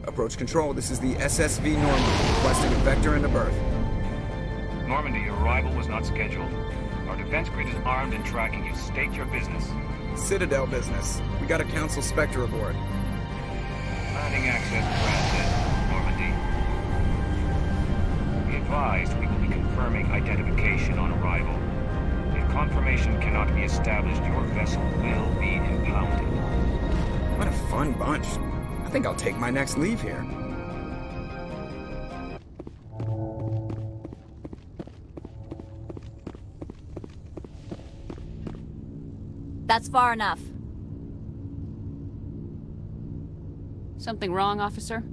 Approach control, this is the SSV Normandy, requesting a vector and a berth. Normandy, your arrival was not scheduled. Our defense grid is armed and tracking you. State your business. Citadel business. We got a Council Spectre aboard. Landing access granted, Normandy. Be advised, we will be confirming identification on arrival. If confirmation cannot be established, your vessel will be impounded. What a fun bunch. I think I'll take my next leave here. That's far enough. Something wrong, officer?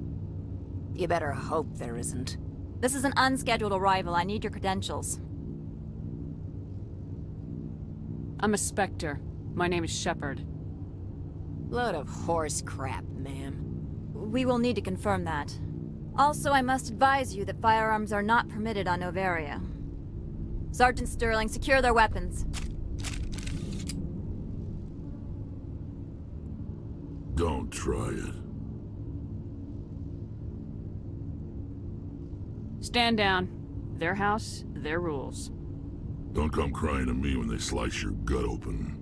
You better hope there isn't. This is an unscheduled arrival. I need your credentials. I'm a Spectre. My name is Shepard. Load of horse crap, ma'am. We will need to confirm that. Also, I must advise you that firearms are not permitted on Noveria. Sergeant Sterling, secure their weapons. Don't try it. Stand down. Their house, their rules. Don't come crying to me when they slice your gut open.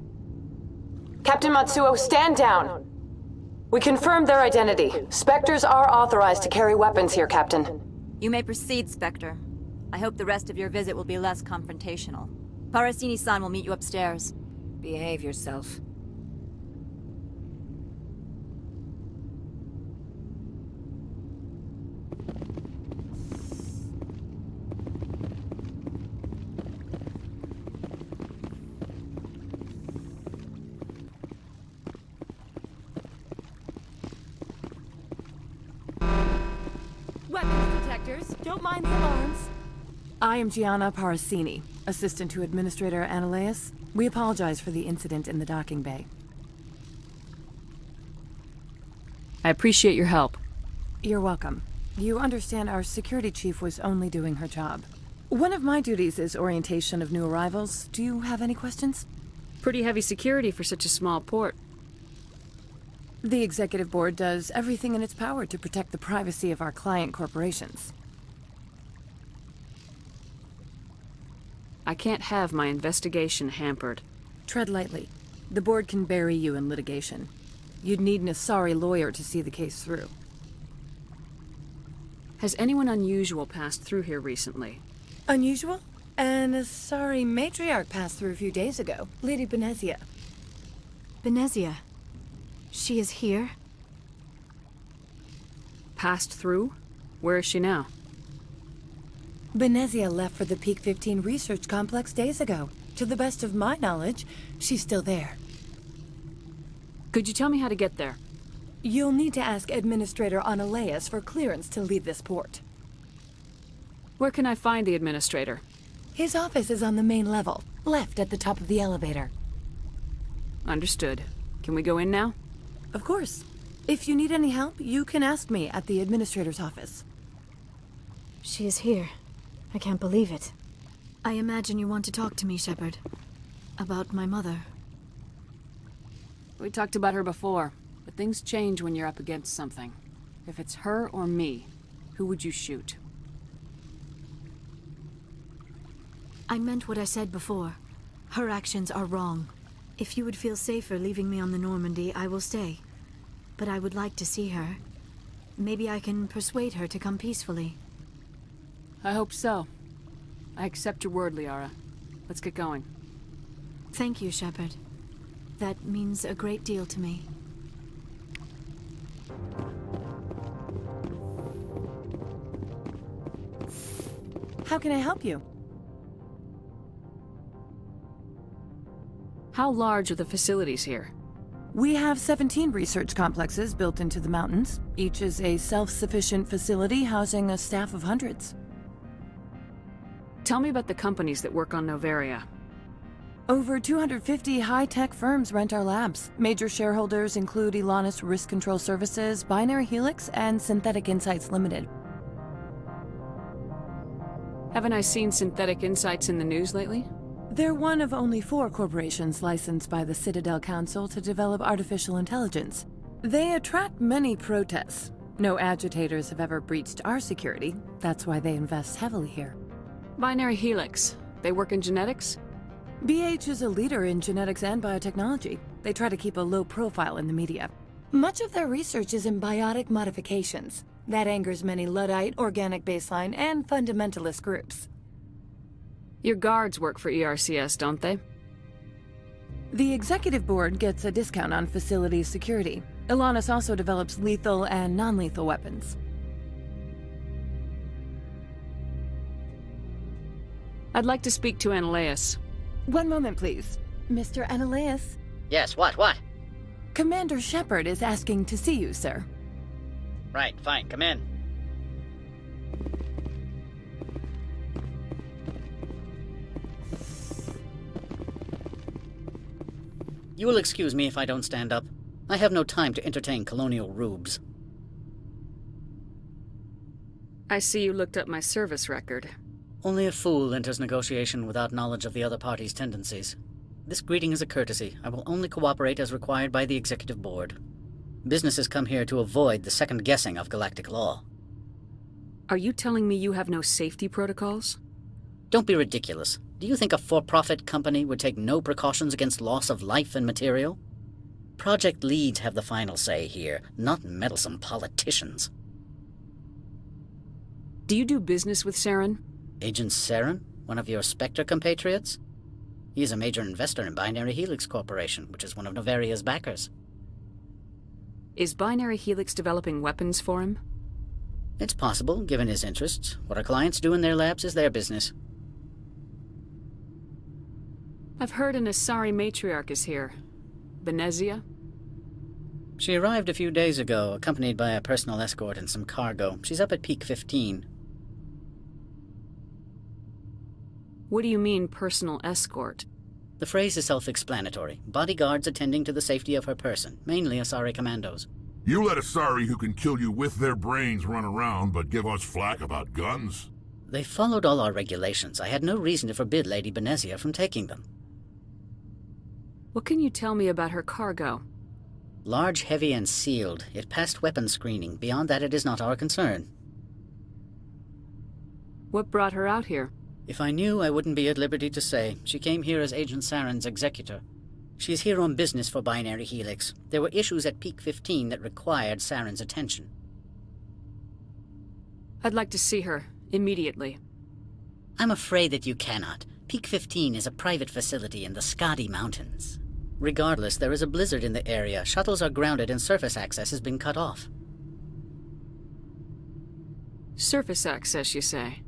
Captain Matsuo, stand down! We confirmed their identity. Spectres are authorized to carry weapons here, Captain. You may proceed, Spectre. I hope the rest of your visit will be less confrontational. Parasini-san will meet you upstairs. Behave yourself. Weapons detectors. Don't mind the alarms. I am Gianna Parasini, assistant to Administrator Ananias. We apologize for the incident in the docking bay. I appreciate your help. You're welcome. You understand our security chief was only doing her job. One of my duties is orientation of new arrivals. Do you have any questions? Pretty heavy security for such a small port. The executive board does everything in its power to protect the privacy of our client corporations. I can't have my investigation hampered. Tread lightly. The board can bury you in litigation. You'd need an Asari lawyer to see the case through. Has anyone unusual passed through here recently? Unusual? An Asari matriarch passed through a few days ago. Lady Benezia. Benezia? She is here? Passed through? Where is she now? Benezia left for the Peak 15 research complex days ago. To the best of my knowledge, she's still there. Could you tell me how to get there? You'll need to ask Administrator Ananias for clearance to leave this port. Where can I find the administrator? His office is on the main level, left at the top of the elevator. Understood. Can we go in now? Of course. If you need any help, you can ask me at the administrator's office. She is here. I can't believe it. I imagine you want to talk to me, Shepard. About my mother. We talked about her before, but things change when you're up against something. If it's her or me, who would you shoot? I meant what I said before. Her actions are wrong. If you would feel safer leaving me on the Normandy, I will stay. But I would like to see her. Maybe I can persuade her to come peacefully. I hope so. I accept your word, Liara. Let's get going. Thank you, Shepard. That means a great deal to me. How can I help you? How large are the facilities here? We have 17 research complexes built into the mountains. Each is a self-sufficient facility housing a staff of hundreds. Tell me about the companies that work on Noveria. Over 250 high-tech firms rent our labs. Major shareholders include Elanus Risk Control Services, Binary Helix, and Synthetic Insights Limited. Haven't I seen Synthetic Insights in the news lately? They're one of only 4 corporations licensed by the Citadel Council to develop artificial intelligence. They attract many protests, No agitators have ever breached our security. That's why they invest heavily here. Binary Helix. They work in genetics? BH is a leader in genetics and biotechnology. They try to keep a low profile in the media. Much of their research is in biotic modifications. That angers many Luddite, organic baseline, and fundamentalist groups. Your guards work for ERCS, don't they? The executive board gets a discount on facility security. Ilanis also develops lethal and non-lethal weapons. I'd like to speak to Analeas. One moment, please. Mr. Analeas? Yes, what? Commander Shepard is asking to see you, sir. Right, fine, come in. You will excuse me if I don't stand up. I have no time to entertain colonial rubes. I see you looked up my service record. Only a fool enters negotiation without knowledge of the other party's tendencies. This greeting is a courtesy. I will only cooperate as required by the Executive Board. Businesses come here to avoid the second guessing of galactic law. Are you telling me you have no safety protocols? Don't be ridiculous. Do you think a for-profit company would take no precautions against loss of life and material? Project leads have the final say here, not meddlesome politicians. Do you do business with Saren? Agent Saren? One of your Spectre compatriots? He is a major investor in Binary Helix Corporation, which is one of Noveria's backers. Is Binary Helix developing weapons for him? It's possible, given his interests. What our clients do in their labs is their business. I've heard an Asari matriarch is here. Benezia? She arrived a few days ago, accompanied by a personal escort and some cargo. She's up at Peak 15. What do you mean, personal escort? The phrase is self-explanatory. Bodyguards attending to the safety of her person, mainly Asari commandos. You let Asari who can kill you with their brains run around, but give us flack about guns? They followed all our regulations. I had no reason to forbid Lady Benezia from taking them. What can you tell me about her cargo? Large, heavy, and sealed. It passed weapons screening. Beyond that, it is not our concern. What brought her out here? If I knew, I wouldn't be at liberty to say. She came here as Agent Saren's executor. She's here on business for Binary Helix. There were issues at Peak 15 that required Saren's attention. I'd like to see her, immediately. I'm afraid that you cannot. Peak 15 is a private facility in the Skadi Mountains. Regardless, there is a blizzard in the area. Shuttles are grounded and surface access has been cut off. Surface access, you say?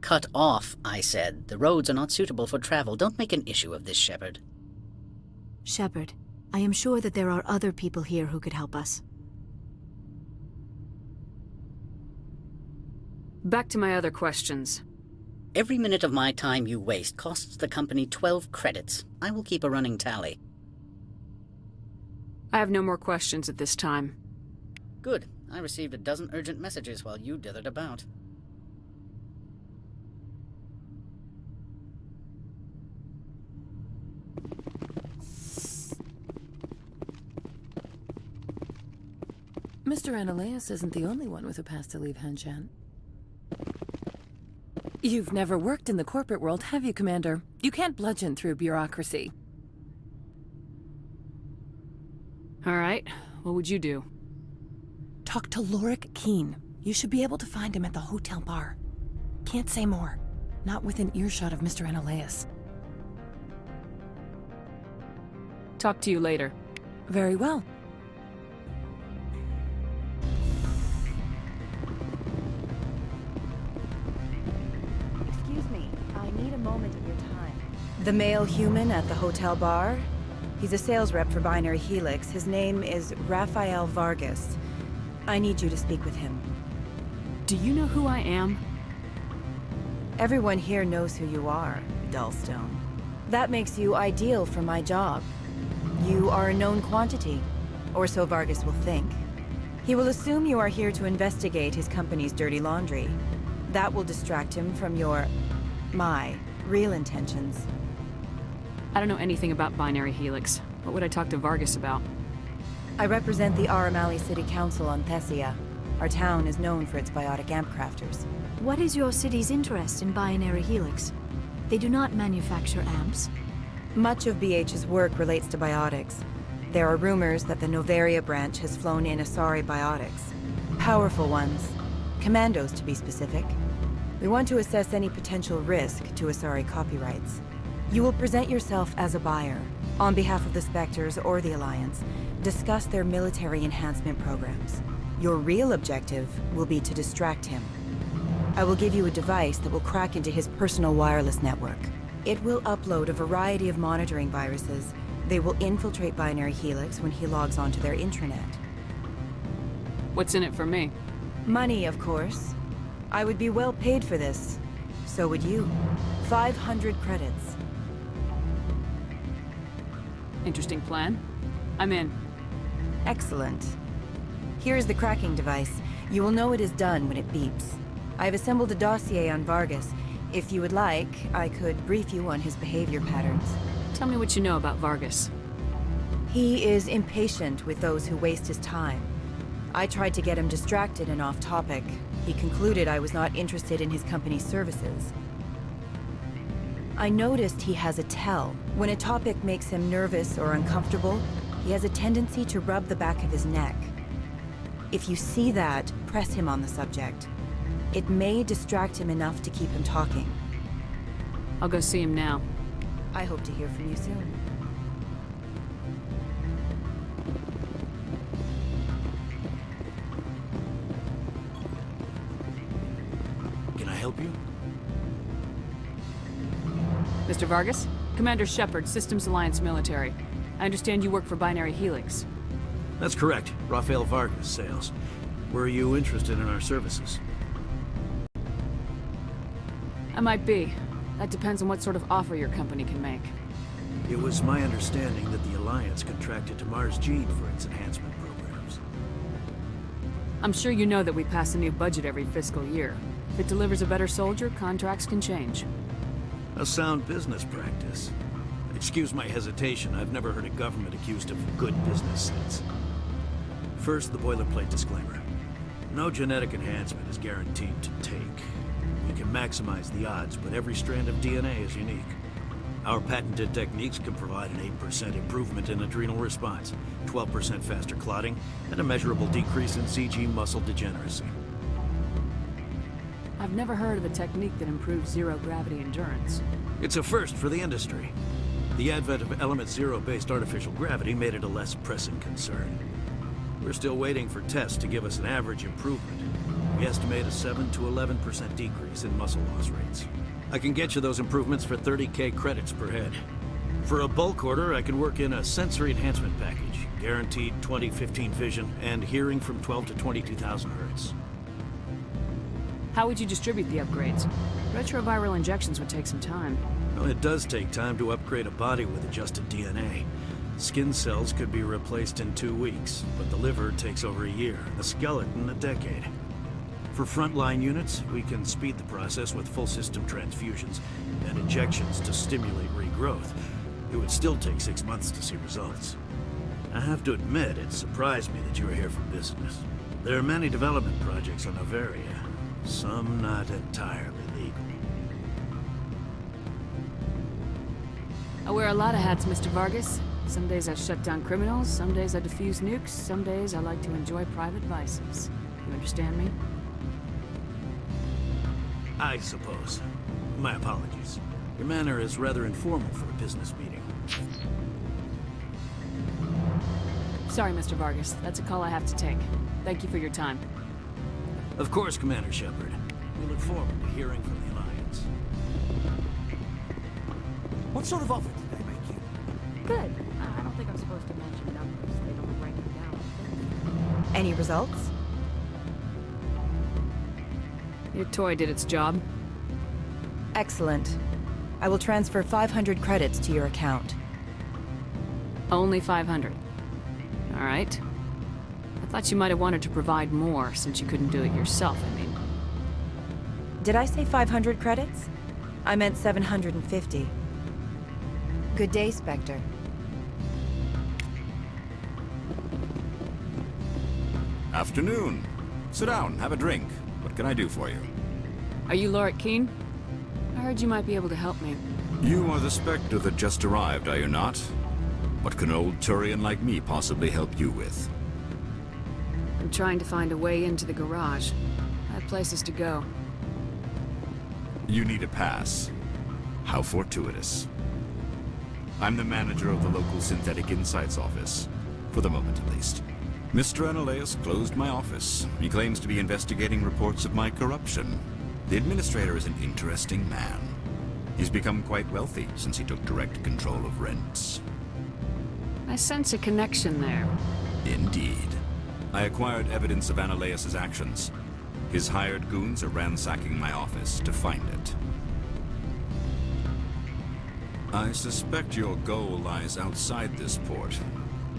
Cut off, I said. The roads are not suitable for travel. Don't make an issue of this, Shepard. Shepard, I am sure that there are other people here who could help us. Back to my other questions. Every minute of my time you waste costs the company 12 credits. I will keep a running tally. I have no more questions at this time. Good. I received a dozen urgent messages while you dithered about. Mr. Analeas isn't the only one with a past to leave Hanshan. You've never worked in the corporate world, have you, Commander? You can't bludgeon through bureaucracy. All right. What would you do? Talk to Lorik Keen. You should be able to find him at the hotel bar. Can't say more. Not within earshot of Mr. Analeas. Talk to you later. Very well. Excuse me, I need a moment of your time. The male human at the hotel bar? He's a sales rep for Binary Helix. His name is Rafael Vargas. I need you to speak with him. Do you know who I am? Everyone here knows who you are, Dullstone. That makes you ideal for my job. You are a known quantity, or so Vargas will think. He will assume you are here to investigate his company's dirty laundry. That will distract him from my real intentions. I don't know anything about Binary Helix. What would I talk to Vargas about? I represent the Aramali City Council on Thessia. Our town is known for its biotic amp crafters. What is your city's interest in binary helix? They do not manufacture amps. Much of BH's work relates to biotics. There are rumors that the Noveria branch has flown in Asari biotics. Powerful ones. Commandos, to be specific. We want to assess any potential risk to Asari copyrights. You will present yourself as a buyer, on behalf of the Spectres or the Alliance. Discuss their military enhancement programs. Your real objective will be to distract him. I will give you a device that will crack into his personal wireless network. It will upload a variety of monitoring viruses. They will infiltrate Binary Helix when he logs onto their intranet. What's in it for me? Money, of course. I would be well paid for this. So would you. 500 credits. Interesting plan. I'm in. Excellent. Here's the cracking device. You will know it is done when it beeps. I've assembled a dossier on Vargas. If you would like, I could brief you on his behavior patterns. Tell me what you know about Vargas. He is impatient with those who waste his time. I tried to get him distracted and off topic. He concluded I was not interested in his company's services. I noticed he has a tell. When a topic makes him nervous or uncomfortable, he has a tendency to rub the back of his neck. If you see that, press him on the subject. It may distract him enough to keep him talking. I'll go see him now. I hope to hear from you soon. Can I help you? Mr. Vargas? Commander Shepard, Systems Alliance Military. I understand you work for Binary Helix. That's correct. Rafael Vargas, sales. Were you interested in our services? I might be. That depends on what sort of offer your company can make. It was my understanding that the Alliance contracted to Mars Gene for its enhancement programs. I'm sure you know that we pass a new budget every fiscal year. If it delivers a better soldier, contracts can change. A sound business practice. Excuse my hesitation, I've never heard a government accused of good business sense. First, the boilerplate disclaimer. No genetic enhancement is guaranteed to take. We can maximize the odds, but every strand of DNA is unique. Our patented techniques can provide an 8% improvement in adrenal response, 12% faster clotting, and a measurable decrease in CG muscle degeneracy. I've never heard of a technique that improves zero-gravity endurance. It's a first for the industry. The advent of Element Zero-based artificial gravity made it a less pressing concern. We're still waiting for tests to give us an average improvement. We estimate a 7 to 11% decrease in muscle loss rates. I can get you those improvements for 30K credits per head. For a bulk order, I can work in a sensory enhancement package, guaranteed 20/15 vision, and hearing from 12 to 22,000 hertz. How would you distribute the upgrades? Retroviral injections would take some time. Well, it does take time to upgrade a body with adjusted DNA. Skin cells could be replaced in 2 weeks, but the liver takes over a year, the skeleton a decade. For frontline units, we can speed the process with full system transfusions and injections to stimulate regrowth. It would still take 6 months to see results. I have to admit, it surprised me that you were here for business. There are many development projects on Noveria, some not entirely legal. I wear a lot of hats, Mr. Vargas. Some days I shut down criminals, some days I defuse nukes, some days I like to enjoy private vices. You understand me? I suppose. My apologies. Your manner is rather informal for a business meeting. Sorry, Mr. Vargas. That's a call I have to take. Thank you for your time. Of course, Commander Shepard. We look forward to hearing from the Alliance. What sort of offer did they make you? Good. I don't think I'm supposed to mention numbers. They don't write them down. Any results? Your toy did its job. Excellent. I will transfer 500 credits to your account. Only 500. All right. I thought you might have wanted to provide more, since you couldn't do it yourself, I mean. Did I say 500 credits? I meant 750. Good day, Spectre. Afternoon. Sit down, have a drink. What can I do for you? Are you Lorik Keene? I heard you might be able to help me. You are the Spectre that just arrived, are you not? What can an old Turian like me possibly help you with? I'm trying to find a way into the garage. I have places to go. You need a pass. How fortuitous. I'm the manager of the local Synthetic Insights office. For the moment, at least. Mr. Analeas closed my office. He claims to be investigating reports of my corruption. The administrator is an interesting man. He's become quite wealthy since he took direct control of rents. I sense a connection there. Indeed. I acquired evidence of Analeas' actions. His hired goons are ransacking my office to find it. I suspect your goal lies outside this port.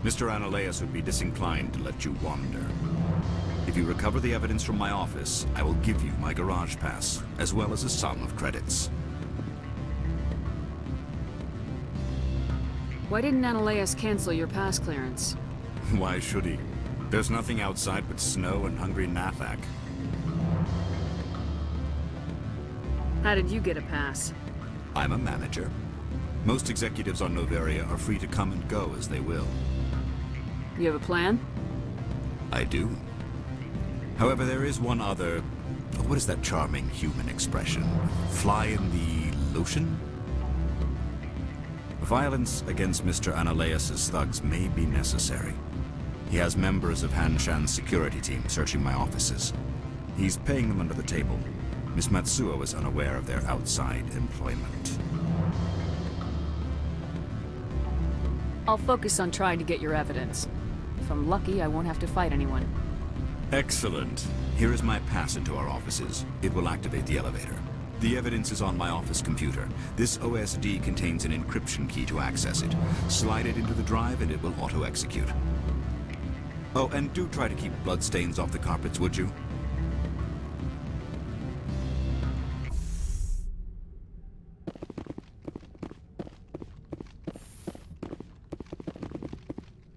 Mr. Analeas would be disinclined to let you wander. If you recover the evidence from my office, I will give you my garage pass, as well as a sum of credits. Why didn't Analeas cancel your pass clearance? Why should he? There's nothing outside but snow and hungry Nathak. How did you get a pass? I'm a manager. Most executives on Noveria are free to come and go as they will. You have a plan? I do. However, there is one other... What is that charming human expression? Fly in the lotion? Violence against Mr. Analeas' thugs may be necessary. He has members of Han Shan's security team searching my offices. He's paying them under the table. Miss Matsuo is unaware of their outside employment. I'll focus on trying to get your evidence. If I'm lucky, I won't have to fight anyone. Excellent. Here is my pass into our offices. It will activate the elevator. The evidence is on my office computer. This OSD contains an encryption key to access it. Slide it into the drive and it will auto-execute. Oh, and do try to keep bloodstains off the carpets, would you?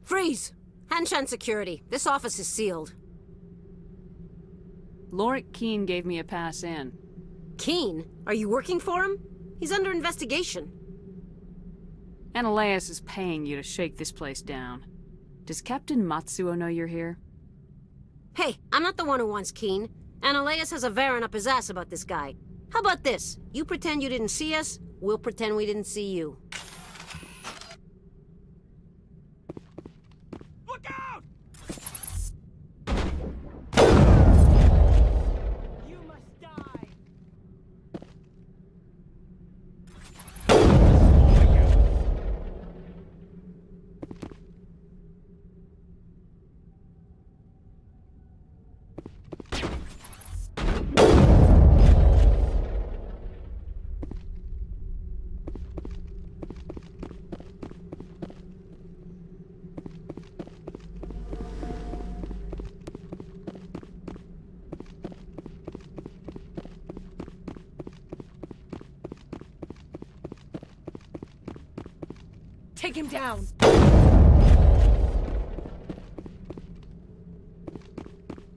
Freeze! Hanshan Security. This office is sealed. Lorik Keene gave me a pass in. Keene? Are you working for him? He's under investigation. Analeas is paying you to shake this place down. Does Captain Matsuo know you're here? Hey, I'm not the one who wants Keene. Analeas has a Varen up his ass about this guy. How about this? You pretend you didn't see us, we'll pretend we didn't see you. Look out! You must die. Take him down!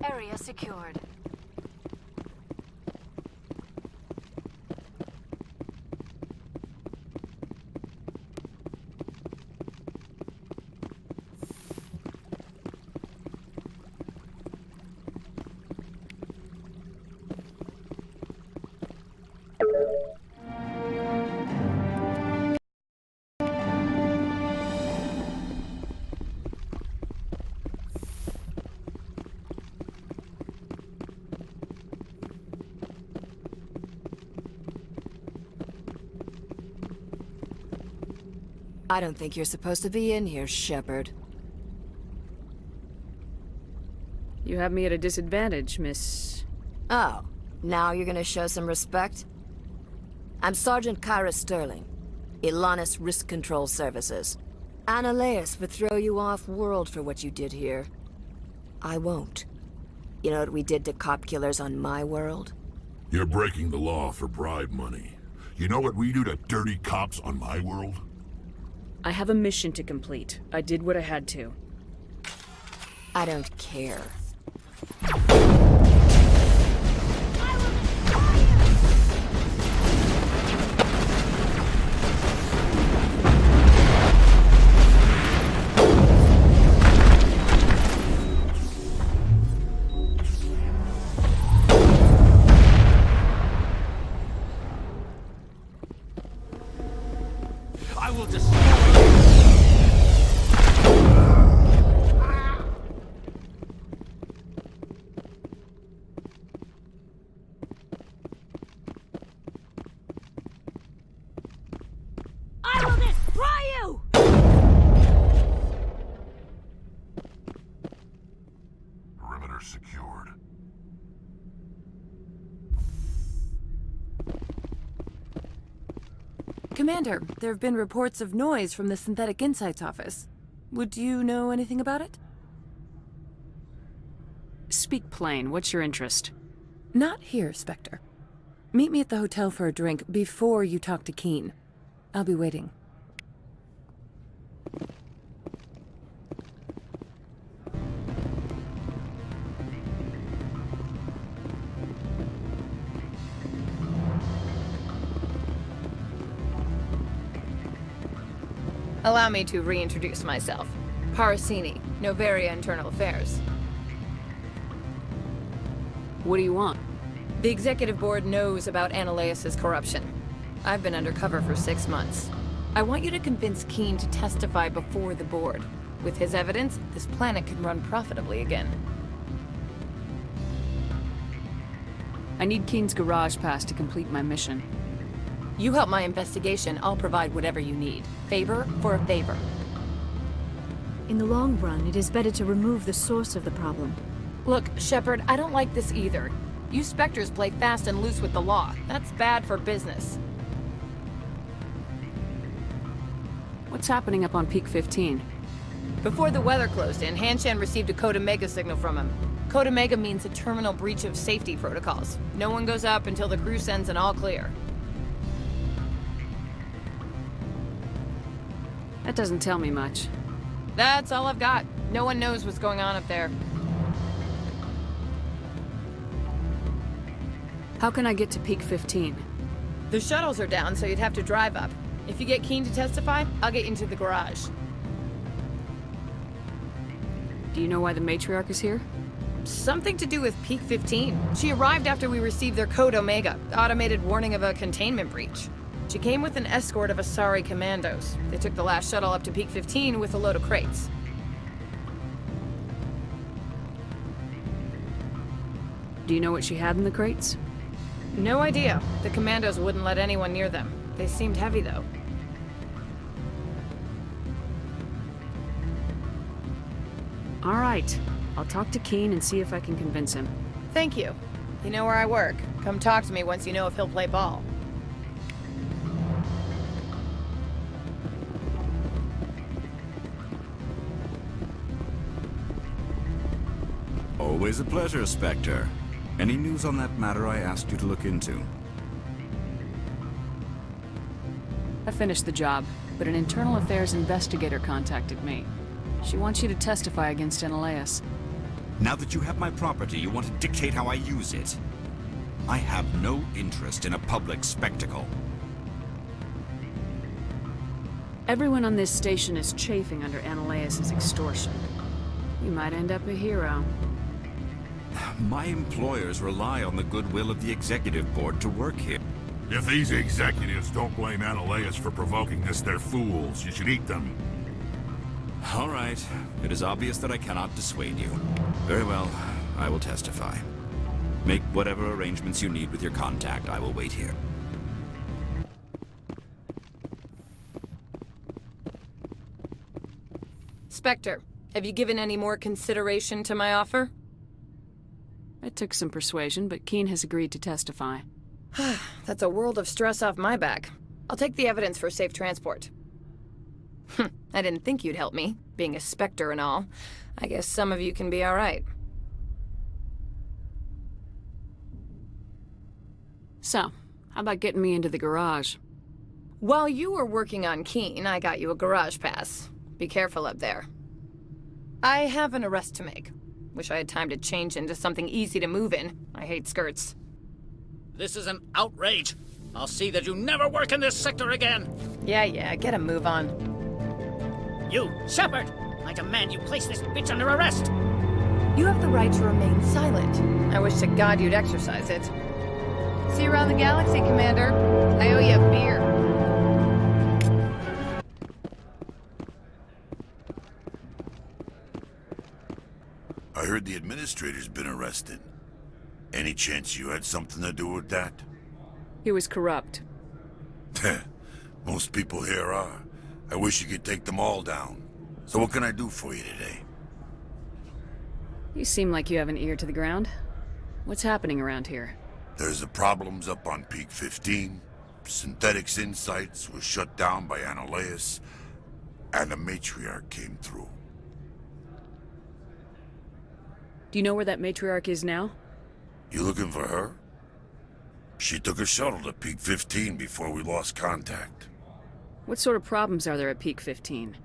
Area secured. I don't think you're supposed to be in here, Shepard. You have me at a disadvantage, Miss... Oh, now you're gonna show some respect? I'm Sergeant Kyra Sterling, Ilanis Risk Control Services. Analeas would throw you off-world for what you did here. I won't. You know what we did to cop killers on my world? You're breaking the law for bribe money. You know what we do to dirty cops on my world? I have a mission to complete. I did what I had to. I don't care. Commander, there have been reports of noise from the Synthetic Insights office. Would you know anything about it? Speak plain. What's your interest? Not here, Spectre. Meet me at the hotel for a drink before you talk to Keen. I'll be waiting. Allow me to reintroduce myself. Parasini, Noveria Internal Affairs. What do you want? The Executive Board knows about Ananias' corruption. I've been undercover for 6 months. I want you to convince Keen to testify before the Board. With his evidence, this planet can run profitably again. I need Keen's garage pass to complete my mission. You help my investigation, I'll provide whatever you need. Favor for a favor. In the long run, it is better to remove the source of the problem. Look, Shepard, I don't like this either. You Spectres play fast and loose with the law. That's bad for business. What's happening up on Peak 15? Before the weather closed in, Hanshan received a Code Omega signal from him. Code Omega means a terminal breach of safety protocols. No one goes up until the crew sends an all clear. That doesn't tell me much. That's all I've got. No one knows what's going on up there. How can I get to Peak 15? The shuttles are down, so you'd have to drive up. If you get Keen to testify, I'll get you into the garage. Do you know why the matriarch is here? Something to do with Peak 15. She arrived after we received their Code Omega, automated warning of a containment breach. She came with an escort of Asari commandos. They took the last shuttle up to Peak 15 with a load of crates. Do you know what she had in the crates? No idea. The commandos wouldn't let anyone near them. They seemed heavy, though. All right. I'll talk to Keen and see if I can convince him. Thank you. You know where I work. Come talk to me once you know if he'll play ball. Always a pleasure, Spectre. Any news on that matter I asked you to look into? I finished the job, but an internal affairs investigator contacted me. She wants you to testify against Ananias. Now that you have my property, you want to dictate how I use it. I have no interest in a public spectacle. Everyone on this station is chafing under Ananias' extortion. You might end up a hero. My employers rely on the goodwill of the Executive Board to work here. If these executives don't blame Ananias for provoking this, they're fools. You should eat them. All right. It is obvious that I cannot dissuade you. Very well. I will testify. Make whatever arrangements you need with your contact. I will wait here. Spectre, have you given any more consideration to my offer? It took some persuasion, but Keen has agreed to testify. That's a world of stress off my back. I'll take the evidence for safe transport. I didn't think you'd help me, being a Spectre and all. I guess some of you can be all right. So, how about getting me into the garage? While you were working on Keen, I got you a garage pass. Be careful up there. I have an arrest to make. Wish I had time to change into something easy to move in. I hate skirts. This is an outrage. I'll see that you never work in this sector again. Yeah, get a move on. You, Shepard! I demand you place this bitch under arrest! You have the right to remain silent. I wish to God you'd exercise it. See you around the galaxy, Commander. I owe you a beer. I heard the administrator's been arrested. Any chance you had something to do with that? He was corrupt. Most people here are. I wish you could take them all down. So what can I do for you today? You seem like you have an ear to the ground. What's happening around here? There's the problems up on Peak 15. Synthetics Insights was shut down by Analaeus, and the matriarch came through. Do you know where that matriarch is now? You looking for her? She took a shuttle to Peak 15 before we lost contact. What sort of problems are there at Peak 15?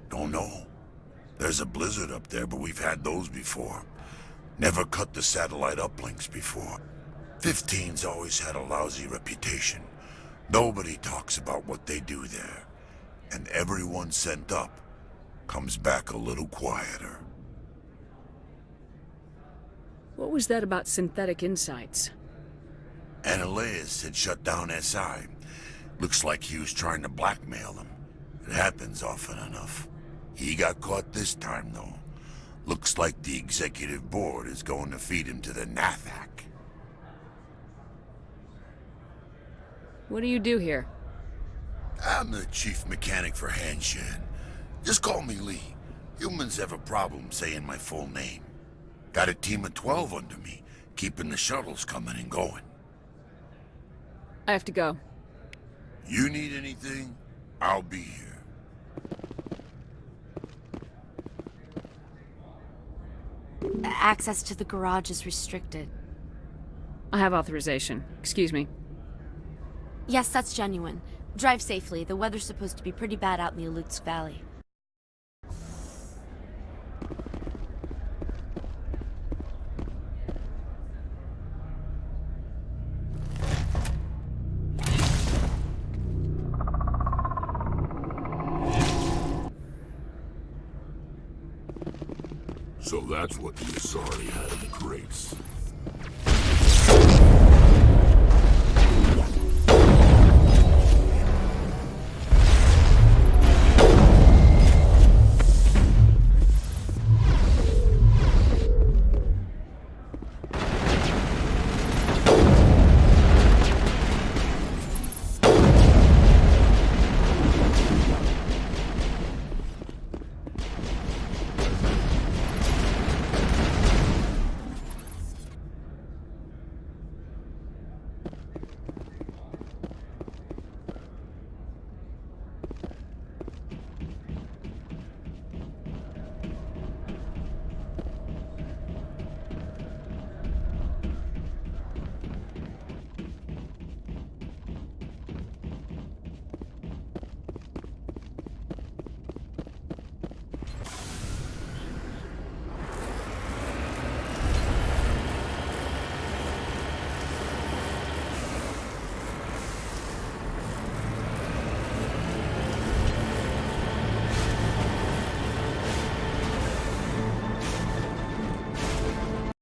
Don't know. There's a blizzard up there, but we've had those before. Never cut the satellite uplinks before. 15's always had a lousy reputation. Nobody talks about what they do there. And everyone sent up comes back a little quieter. What was that about Synthetic Insights? Analaeus had shut down SI. Looks like he was trying to blackmail them. It happens often enough. He got caught this time, though. Looks like the executive board is going to feed him to the Nathak. What do you do here? I'm the chief mechanic for Hanshin. Just call me Lee. Humans have a problem saying my full name. Got a team of 12 under me, keeping the shuttles coming and going. I have to go. You need anything? I'll be here. Access to the garage is restricted. I have authorization. Excuse me. Yes, that's genuine. Drive safely. The weather's supposed to be pretty bad out in the Alutsk Valley. So that's what the Asari had in the crate.